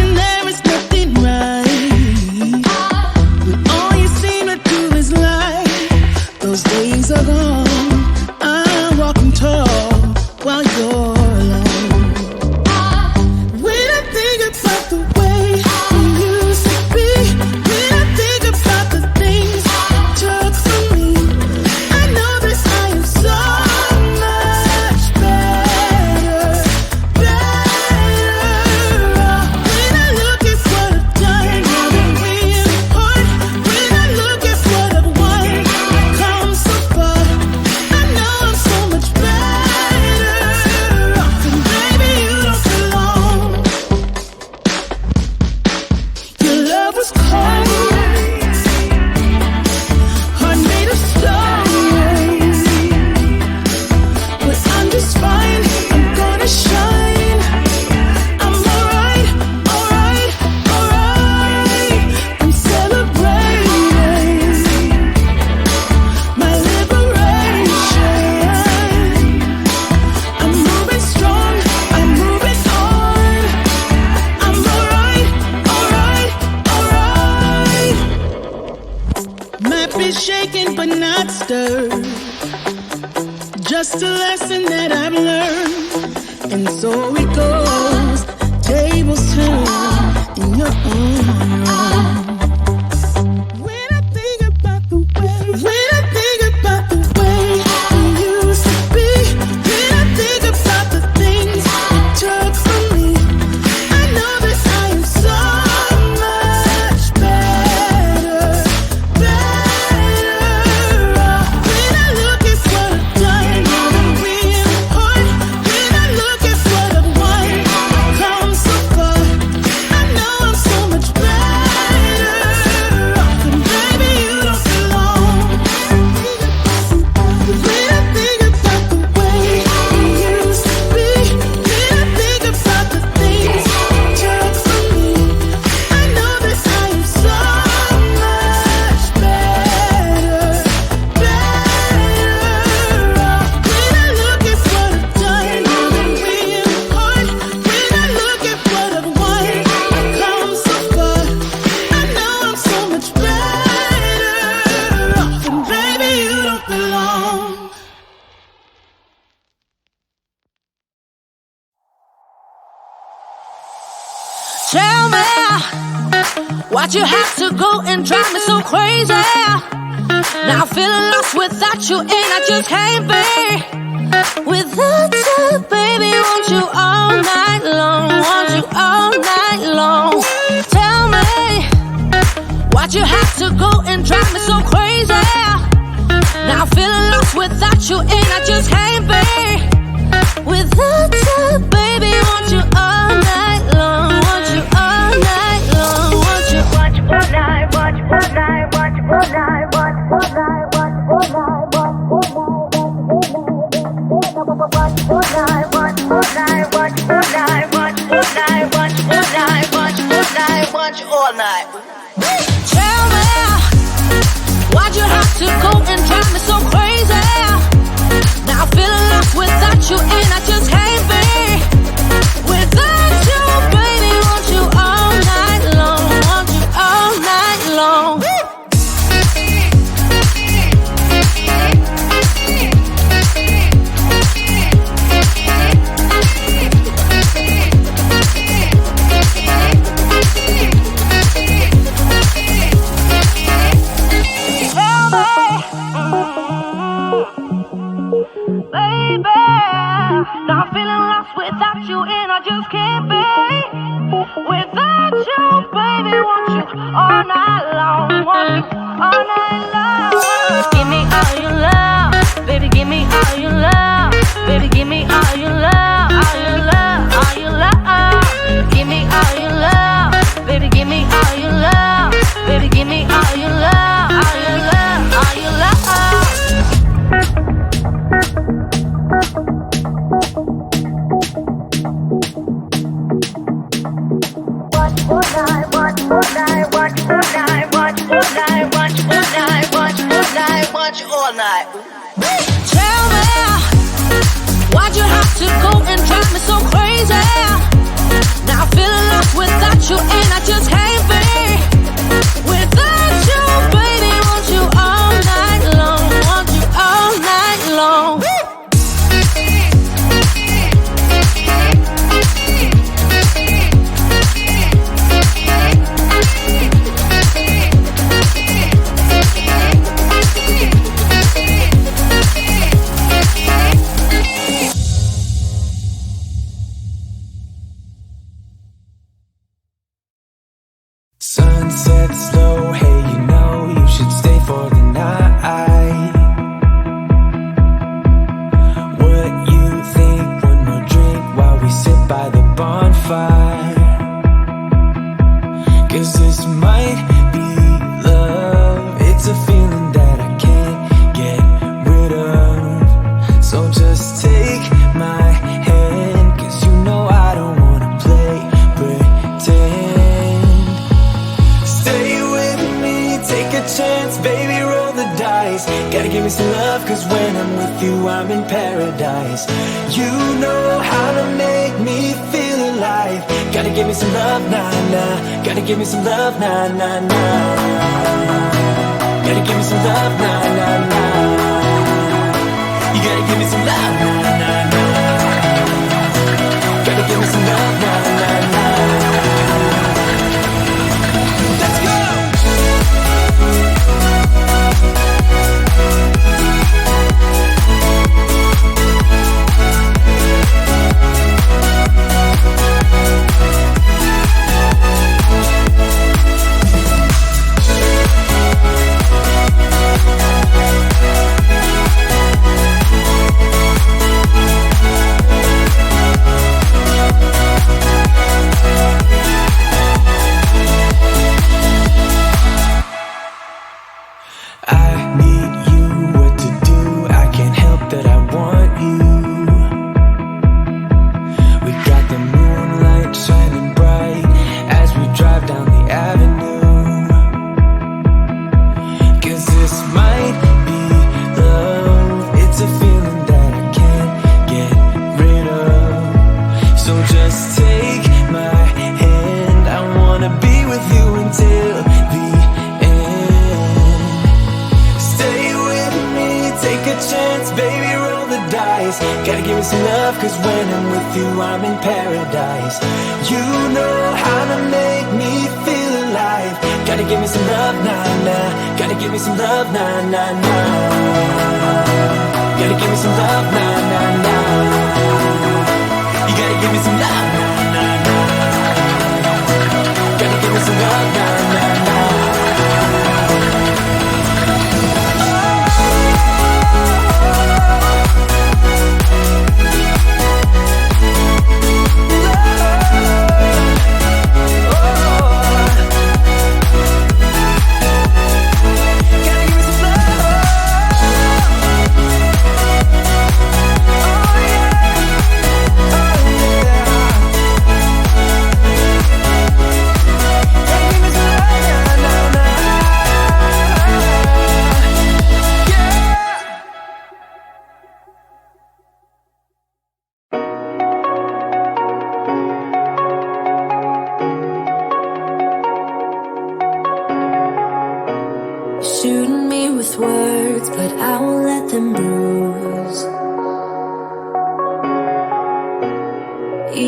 and there is nothing right. When all you seem to do is lie, those days are gone. I'm walking tall while you're alone. When I think about the way we used to be, when I think about the things you took from me, I know that I am so much better, better off. When I look at what I've done, now that we're apart, when I look at what I've won, I've come so far, I know I'm so much better off. And baby, you don't belong. Your love was cold, heart made of stone, but I'm just fine. I'm gonna shine. I'm alright, alright, alright. I'm celebrating my liberation. I'm moving strong, I'm moving on. I'm alright, alright, alright. Might be shaken but not stirred. Just a lesson that I've learned. And so it goes. Tables turn in your honor. When I think about the way, when I think about the way we used to be, when I think about the things you took from me, I know that I am so much better, better off. When I look at what I've done, now that we're apart, when I look at what I've won, I've come so far, I know I'm so much better off. And baby, you don't belong. When I think about the way we used to be, when I think about the things you took from me, I know that I am so much better, better off. When I look at what I've done, now that we're apart, when I look at what I've won, I've come so far, I know I'm so much better off. And baby, you don't belong. Tell me why'd you have to go and drive me so crazy? Now I'm feeling lost without you, and I just can't be without you, baby. Want you all night long, want you all night long. Tell me why'd you have to go and drive me so crazy? Now I'm feeling lost without you, and I just can't be without you, baby. Want you all night long, want you all night long, want you all night, want you all night, want you all night, want you all night, want you all night, want you all night, want you all night, want you all night, want you all night, want you all night, want you all night, want you all night. Tell me why'd you have to go and drive me so crazy? Now I'm feeling lost without you, and I just can't be without you, baby. Want you all night long, want you all night long. Tell me, baby, now I'm feeling lost without you, and I just can't be without you, baby. Want you all night long, want you all night long. Give me all your love, baby. Give me all your love, baby. Give me all your love, all your love, all your love. Give me all your love, baby. Give me all your love, baby. Give me all your love, all your love, all your love. All night. Tell me, why'd you have to go and drive me so crazy? Now I'm feeling lost without you, sunset slow. Hey, you know you should stay for the night. What you think? One more drink while we sit by the bonfire. 'Cause this might be love. It's a feeling that I can't get rid of. So just take my hand, 'cause you know I don't wanna play pretend. Stay with me, take a chance, baby, roll the dice. Gotta give me some love, 'cause when I'm with you I'm in paradise. You know how to make me feel alive. Gotta give me some love, nah, nah. Gotta give me some love, nah, nah, nah. Gotta give me some love, nah, nah, nah. You gotta give me some love, nah, nah, nah. Gotta give me some love, nah, nah, nah. Let's go! Shooting me with words, but I won't let them bruise.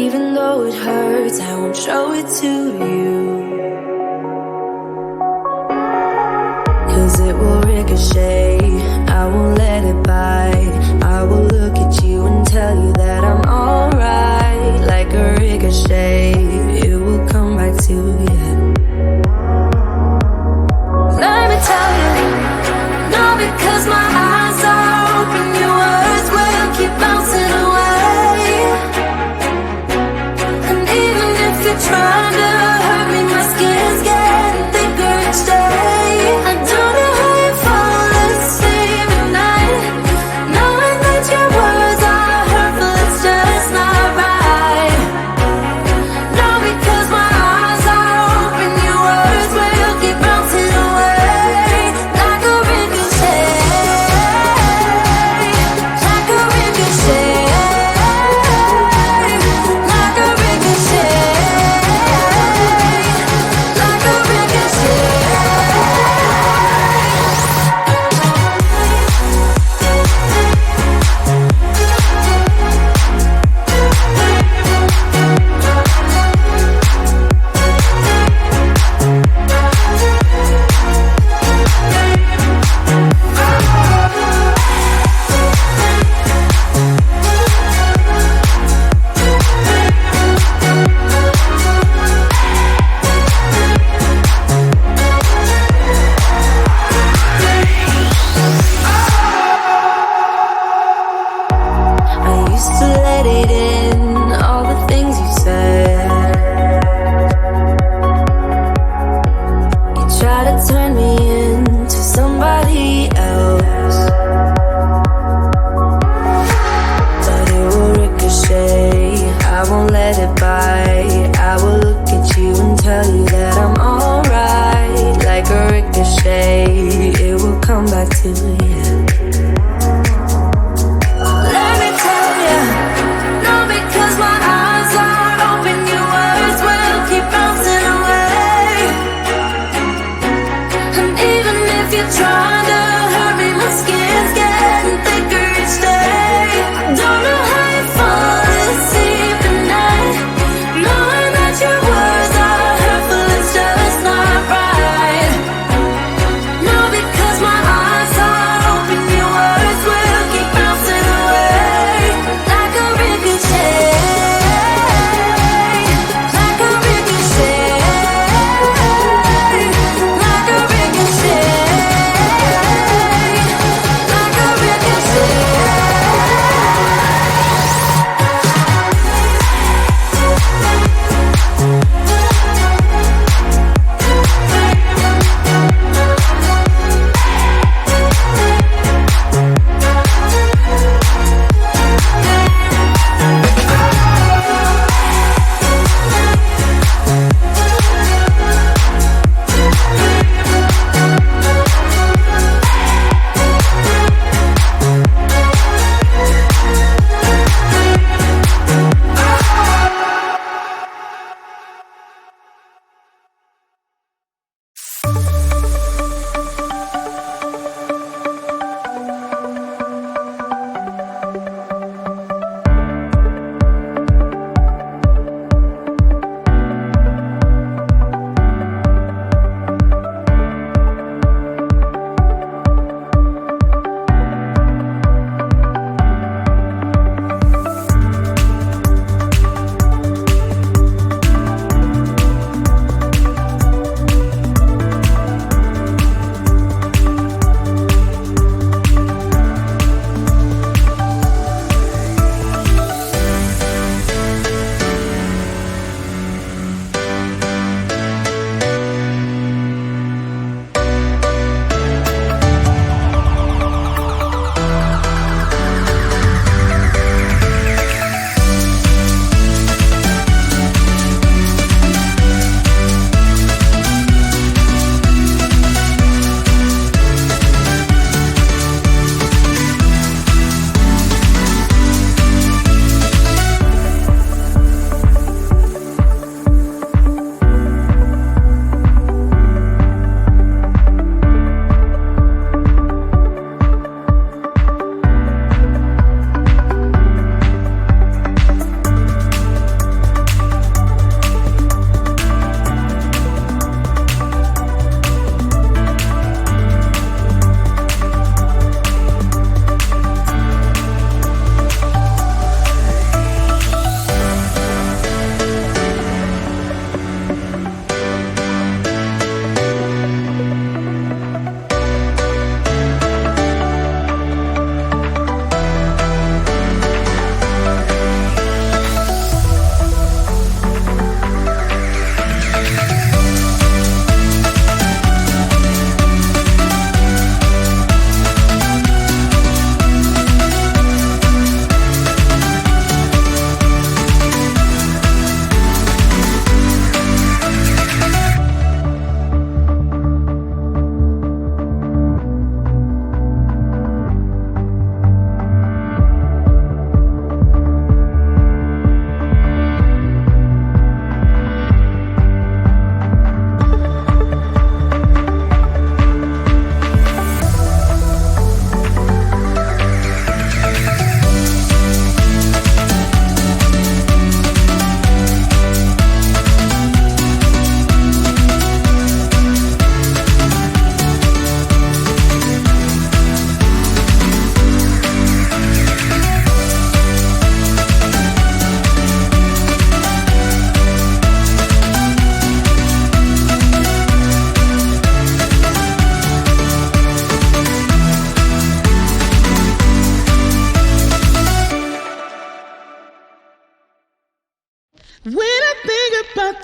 Even though it hurts, I won't show it to you. 'Cause it will ricochet, I won't let it bite. I will look at you and tell you that I'm alright. Like a ricochet, it will come back to you. Let me tell you, no, because my eyes are open, your words will keep bouncing away. And even if you're trying to hurt me, my skin's getting thicker each day. I don't know how you fall asleep at night, knowing that your words are hurtful, it's just not right. No, because my eyes are open, your words will keep bouncing away. Like a ricochet.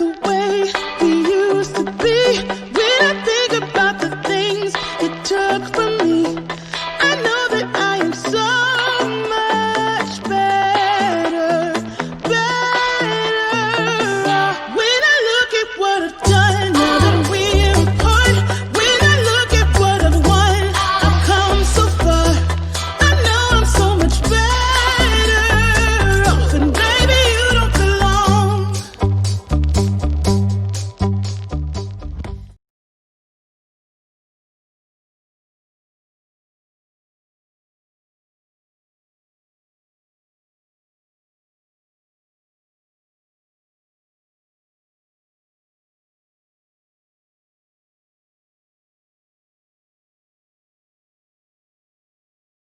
the way